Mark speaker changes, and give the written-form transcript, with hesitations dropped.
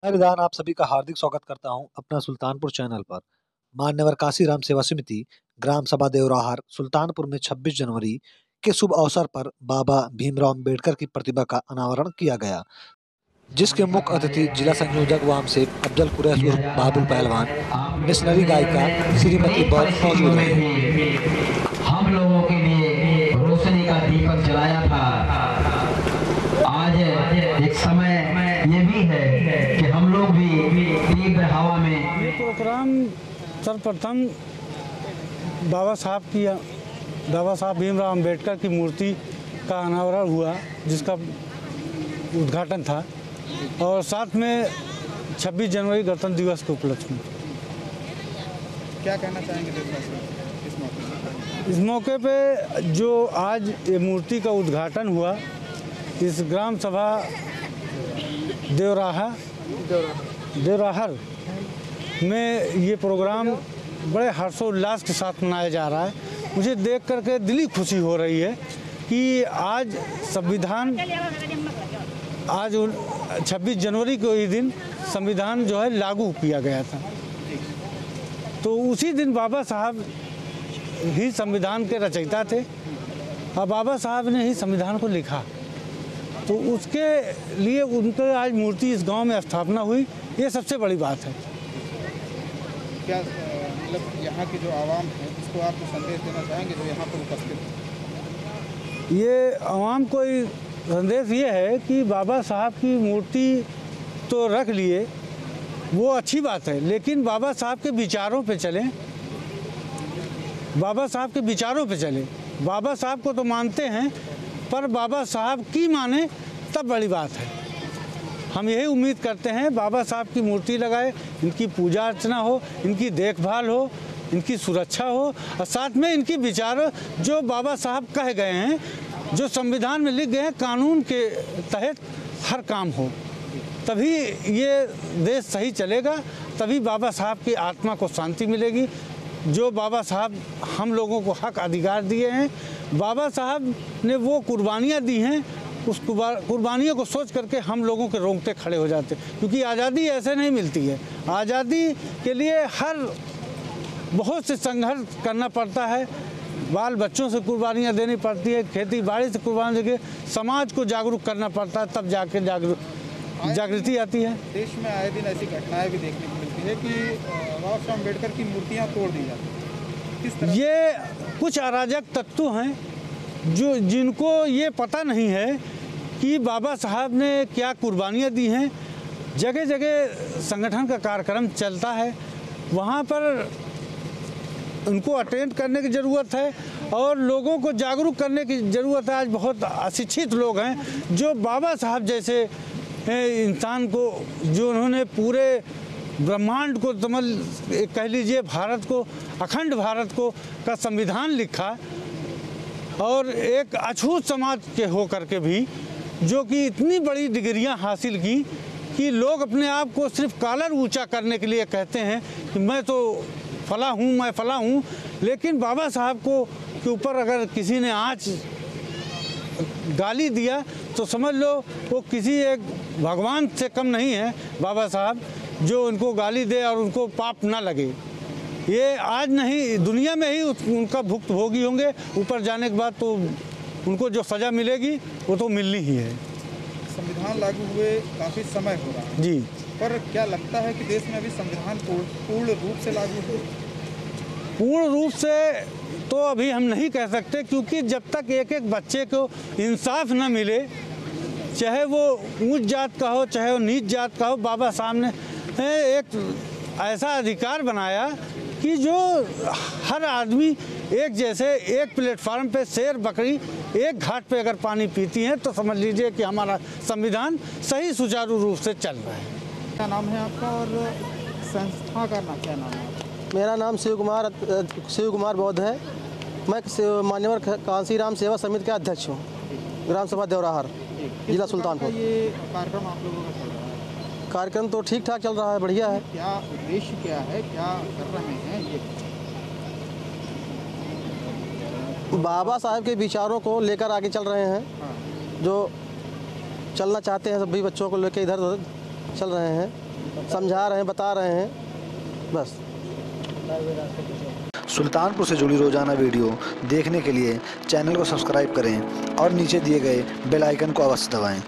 Speaker 1: मैं विधान आप सभी का हार्दिक स्वागत करता हूं अपना सुल्तानपुर चैनल पर। मान्यवर काशीराम सेवा समिति ग्राम सभा देवराहर सुल्तानपुर में 26 जनवरी के शुभ अवसर पर बाबा भीमराव अम्बेडकर की प्रतिमा का अनावरण किया गया, जिसके मुख्य अतिथि जिला संयोजक व आमसेप अफजल कुरैश उर्फ बाबुल पहलवान, मिशनरी गायिका श्रीमती बौद्ध मौजूद रहे।
Speaker 2: हम लोगों के लिए रोशनी का दीपक जलाया था। आज एक समय ये भी है कि हम लोग भी तीव्र हवा में।
Speaker 3: ये प्रोग्राम सर्वप्रथम बाबा साहब भीमराव अम्बेडकर की मूर्ति का अनावरण हुआ, जिसका उद्घाटन था, और साथ में 26 जनवरी गणतंत्र दिवस के उपलक्ष्य में।
Speaker 4: क्या कहना चाहेंगे देशवासियों इस मौके पर?
Speaker 3: इस मौके पे जो आज ये मूर्ति का उद्घाटन हुआ, इस ग्राम सभा देवराहर में ये प्रोग्राम बड़े हर्षोल्लास के साथ मनाया जा रहा है। मुझे देख करके दिली खुशी हो रही है कि आज 26 जनवरी को ही दिन संविधान जो है लागू किया गया था। तो उसी दिन बाबा साहब ही संविधान के रचयिता थे और बाबा साहब ने ही संविधान को लिखा। तो उसके लिए उनके आज मूर्ति इस गांव में स्थापना हुई, ये सबसे बड़ी बात है।
Speaker 4: क्या मतलब यहाँ की जो आवाम है उसको आप संदेश देना चाहेंगे जो यहाँ पर उपस्थित है?
Speaker 3: ये आवाम को संदेश ये है कि बाबा साहब की मूर्ति तो रख लिए, वो अच्छी बात है, लेकिन बाबा साहब के विचारों पे चलें। बाबा साहब के विचारों पे चलें। बाबा साहब को तो मानते हैं, पर बाबा साहब की माने तब बड़ी बात है। हम यही उम्मीद करते हैं बाबा साहब की मूर्ति लगाए, इनकी पूजा अर्चना हो, इनकी देखभाल हो, इनकी सुरक्षा हो, और साथ में इनकी विचार जो बाबा साहब कह गए हैं, जो संविधान में लिख गए हैं, कानून के तहत हर काम हो, तभी ये देश सही चलेगा, तभी बाबा साहब की आत्मा को शांति मिलेगी। जो बाबा साहब हम लोगों को हक अधिकार दिए हैं, बाबा साहब ने वो कुर्बानियाँ दी हैं, उस कुर्बानियों को सोच करके हम लोगों के रोंगटे खड़े हो जाते हैं, क्योंकि आज़ादी ऐसे नहीं मिलती है। आज़ादी के लिए बहुत से संघर्ष करना पड़ता है, बाल बच्चों से कुर्बानियाँ देनी पड़ती है, खेती बाड़ी से कुर्बानी देके समाज को जागरूक करना पड़ता है, तब जाके जागृति आती है।
Speaker 4: देश में आए दिन ऐसी घटनाएं भी देखने को मिलती है कि बाबा साहब अम्बेडकर की मूर्तियाँ तोड़ दी जाती हैं। किस तरह?
Speaker 3: ये कुछ अराजक तत्व हैं जिनको ये पता नहीं है कि बाबा साहब ने क्या कुर्बानियाँ दी हैं। जगह जगह संगठन का कार्यक्रम चलता है, वहाँ पर उनको अटेंड करने की ज़रूरत है और लोगों को जागरूक करने की ज़रूरत है। आज बहुत अशिक्षित लोग हैं जो बाबा साहब जैसे इंसान को, जो उन्होंने पूरे ब्रह्मांड को कह लीजिए, भारत को, अखंड भारत को का संविधान लिखा, और एक अछूत समाज के हो करके भी जो कि इतनी बड़ी डिग्रियां हासिल की कि लोग अपने आप को सिर्फ कॉलर ऊंचा करने के लिए कहते हैं कि मैं तो फला हूँ, मैं फला हूँ। लेकिन बाबा साहब को के ऊपर अगर किसी ने आँच गाली दिया तो समझ लो वो किसी एक भगवान से कम नहीं है बाबा साहब, जो उनको गाली दे और उनको पाप ना लगे। ये आज नहीं, दुनिया में ही उनका भुक्तभोगी होंगे, ऊपर जाने के बाद तो उनको जो सज़ा मिलेगी वो तो मिलनी ही है।
Speaker 4: संविधान लागू हुए काफ़ी समय हो रहा है
Speaker 3: जी,
Speaker 4: पर क्या लगता है कि देश में अभी संविधान पूर्ण रूप से लागू हो?
Speaker 3: पूर्ण रूप से तो अभी हम नहीं कह सकते, क्योंकि जब तक एक एक बच्चे को इंसाफ न मिले, चाहे वो ऊंच जात का हो चाहे वो नीच जात का हो, बाबा साहब ने एक ऐसा अधिकार बनाया कि जो हर आदमी एक जैसे, एक प्लेटफार्म पे शेर बकरी एक घाट पे अगर पानी पीती हैं तो समझ लीजिए कि हमारा संविधान सही सुचारू रूप से चल रहा है।
Speaker 4: क्या नाम है आपका और संस्था का नाम क्या नाम है?
Speaker 5: मेरा नाम शिव कुमार बौद्ध है। मैं मान्यवर काशीराम सेवा समिति का अध्यक्ष हूँ, ग्राम सभा देवराहर, जिला सुल्तानपुर।
Speaker 4: ये कार्यक्रम आप लोगों का चल रहा है?
Speaker 5: कार्यक्रम तो ठीक ठाक चल रहा है, बढ़िया है।
Speaker 4: क्या उद्देश्य क्या है, क्या कर रहे हैं ये?
Speaker 5: बाबा साहब के विचारों को लेकर आगे चल रहे हैं। जो चलना चाहते हैं सभी बच्चों को लेकर इधर उधर चल रहे हैं। समझा रहे हैं, बता रहे हैं, बस।
Speaker 1: सुल्तानपुर से जुड़ी रोजाना वीडियो देखने के लिए चैनल को सब्सक्राइब करें और नीचे दिए गए बेल आइकन को अवश्य दबाएं।